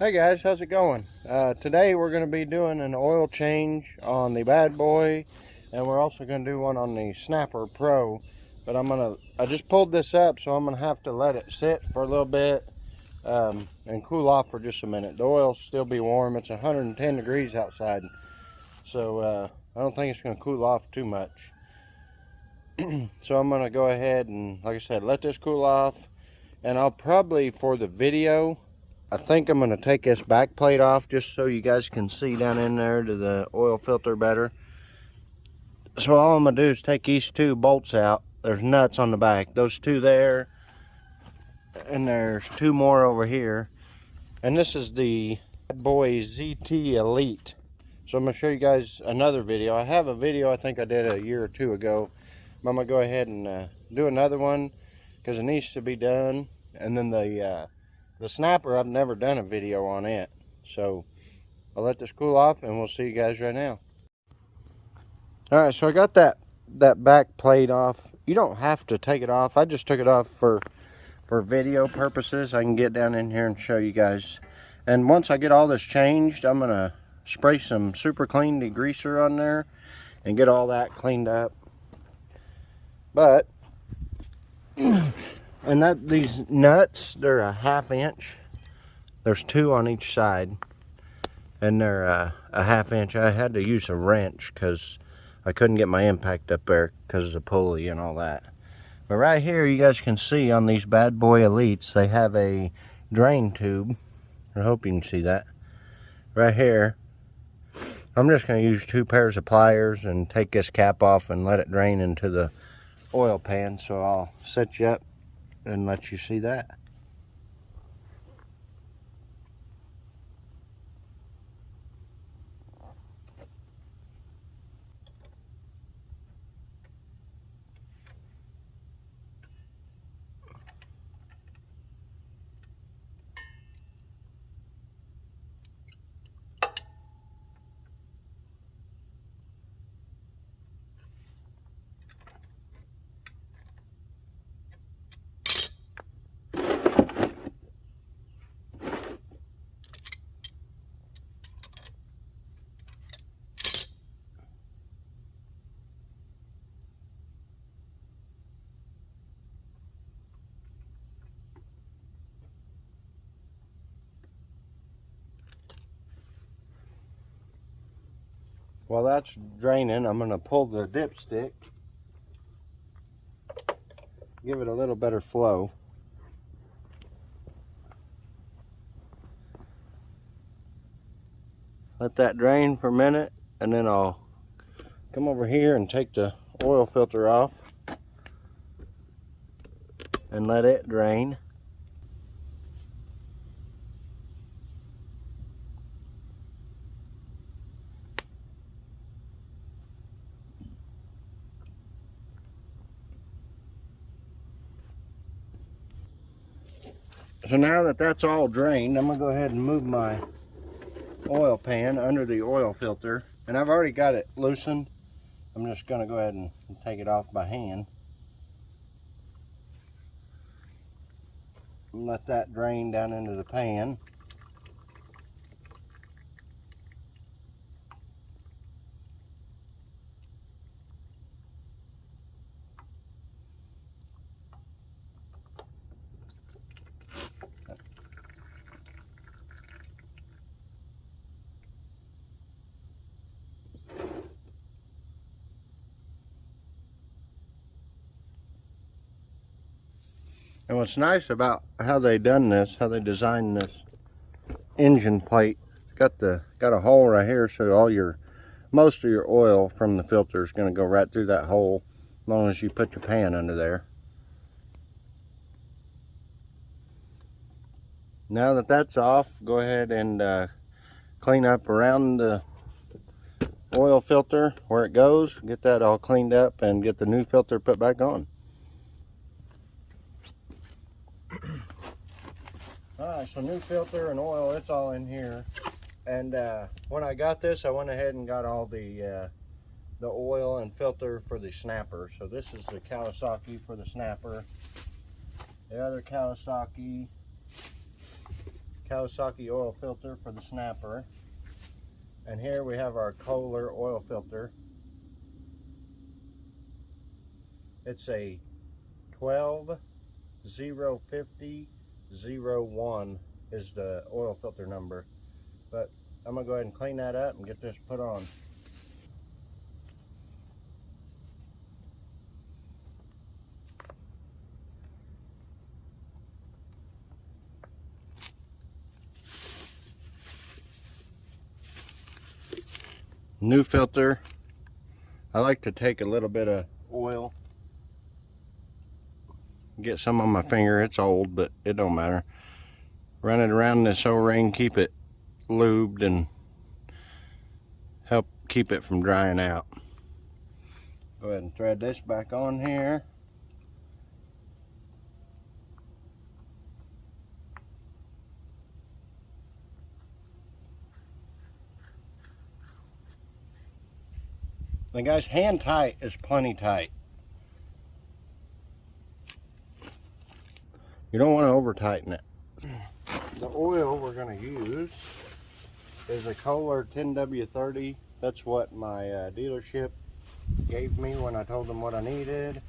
Hey guys, how's it going? Today we're going to be doing an oil change on the Badboy, and we're also going to do one on the Snapper Pro. But I just pulled this up, so I'm going to have to let it sit for a little bit and cool off for just a minute. The oil will still be warm. It's 110 degrees outside, so I don't think it's going to cool off too much. So I'm going to go ahead and, like I said, let this cool off, and I'll probably, for the video, I think I'm going to take this back plate off just so you guys can see down in there to the oil filter better. So all I'm going to do is take these two bolts out. There's nuts on the back. Those two there, and there's two more over here. And this is the Badboy ZT Elite. So I'm going to show you guys another video. I have a video I think I did a year or two ago. I'm going to go ahead and do another one because it needs to be done. And then the Snapper, I've never done a video on it, so I'll let this cool off and we'll see you guys right now. Alright, so I got that back plate off. You don't have to take it off. I just took it off for video purposes. I can get down in here and show you guys. And once I get all this changed, I'm gonna spray some super clean degreaser on there and get all that cleaned up. But and these nuts, they're a 1/2 inch. There's two on each side, and they're a 1/2 inch. I had to use a wrench because I couldn't get my impact up there because of the pulley and all that. But right here, you guys can see on these Badboy Elites, they have a drain tube. I hope you can see that. Right here, I'm just going to use 2 pairs of pliers and take this cap off and let it drain into the oil pan. So I'll set you up and let you see that. While that's draining, I'm going to pull the dipstick, give it a little better flow. Let that drain for a minute, and then I'll come over here and take the oil filter off and let it drain. So now that that's all drained, I'm going to go ahead and move my oil pan under the oil filter. And I've already got it loosened. I'm just going to go ahead and take it off by hand. And let that drain down into the pan. And what's nice about how they done this, how they designed this engine plate, it's got a hole right here, so most of your oil from the filter is going to go right through that hole, as long as you put your pan under there. Now that that's off, go ahead and clean up around the oil filter where it goes, get that all cleaned up and get the new filter put back on. Alright, so new filter and oil, it's all in here. And when I got this, I went ahead and got all the oil and filter for the Snapper. So this is the Kawasaki for the Snapper. The other Kawasaki Kawasaki oil filter for the snapper. And here we have our Kohler oil filter. It's a 1205001 is the oil filter number. But I'm gonna go ahead and clean that up and get this put on. New filter. I like to take a little bit of oil, get some on my finger. It's old, but it don't matter. Run it around this O-ring, keep it lubed and help keep it from drying out. Go ahead and thread this back on here. And guys, hand tight is plenty tight. You don't want to over tighten it. The oil we're going to use is a Kohler 10W30. That's what my dealership gave me when I told them what I needed.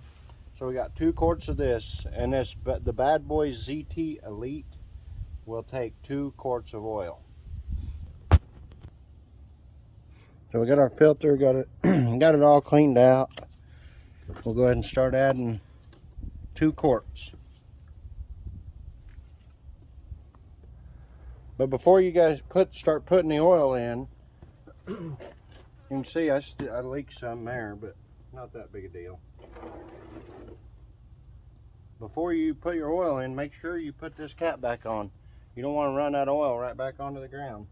So we got 2 quarts of this, and the Badboy ZT Elite will take 2 quarts of oil. So we got our filter, got it all cleaned out. We'll go ahead and start adding 2 quarts. But before you guys start putting the oil in, you can see I leaked some there, but not that big a deal. Before you put your oil in, make sure you put this cap back on. You don't want to run that oil right back onto the ground.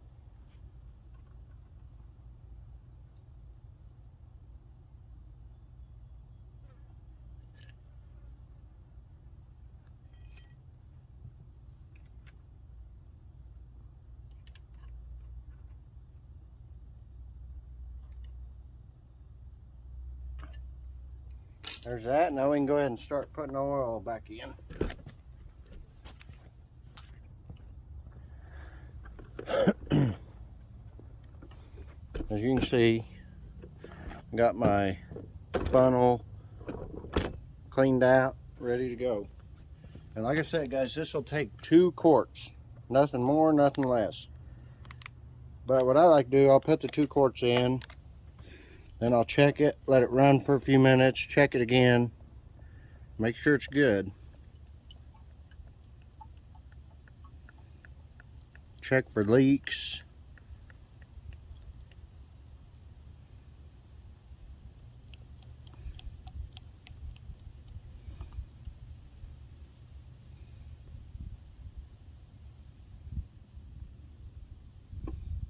There's that. Now we can go ahead and start putting the oil back in. As you can see, I got my funnel cleaned out, ready to go. And like I said, guys, this will take 2 quarts. Nothing more, nothing less. But what I like to do, I'll put the 2 quarts in, then I'll check it, let it run for a few minutes, check it again, make sure it's good. Check for leaks.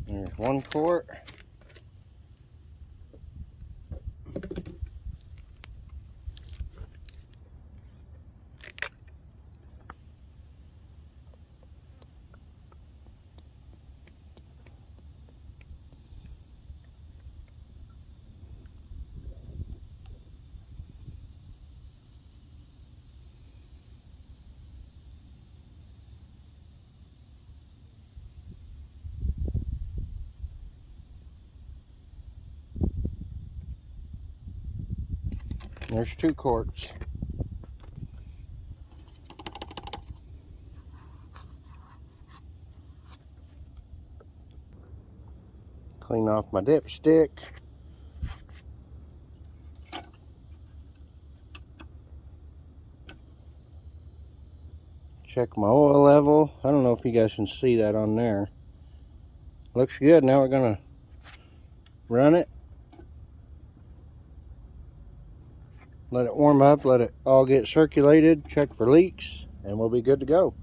There's 1 quart. There's 2 quarts. Clean off my dipstick. Check my oil level. I don't know if you guys can see that on there. Looks good. Now we're gonna run it. Let it warm up, let it all get circulated, check for leaks, and we'll be good to go.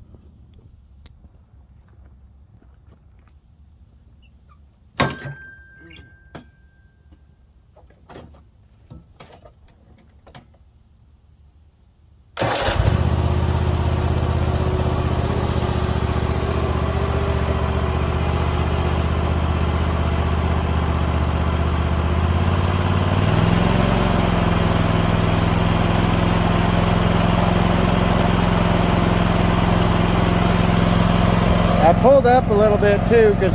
I pulled up a little bit too, because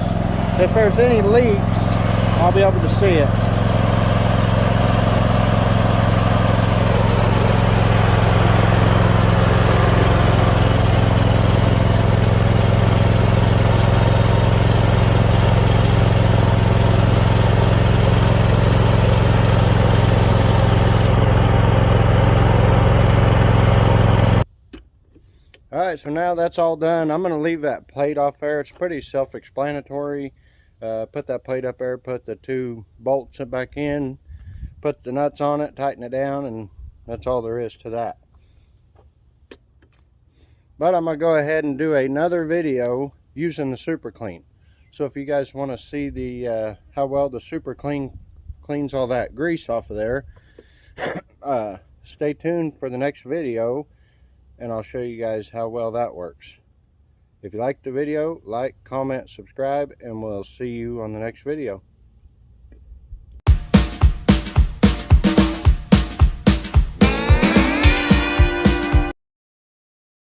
if there's any leaks, I'll be able to see it. Alright, so now that's all done. I'm going to leave that plate off there. It's pretty self-explanatory. Put that plate up there, put the 2 bolts back in, put the nuts on it, tighten it down, and that's all there is to that. But I'm going to go ahead and do another video using the Super Clean. So if you guys want to see the how well the Super Clean cleans all that grease off of there, stay tuned for the next video, and I'll show you guys how well that works. If you liked the video, like, comment, subscribe, and we'll see you on the next video.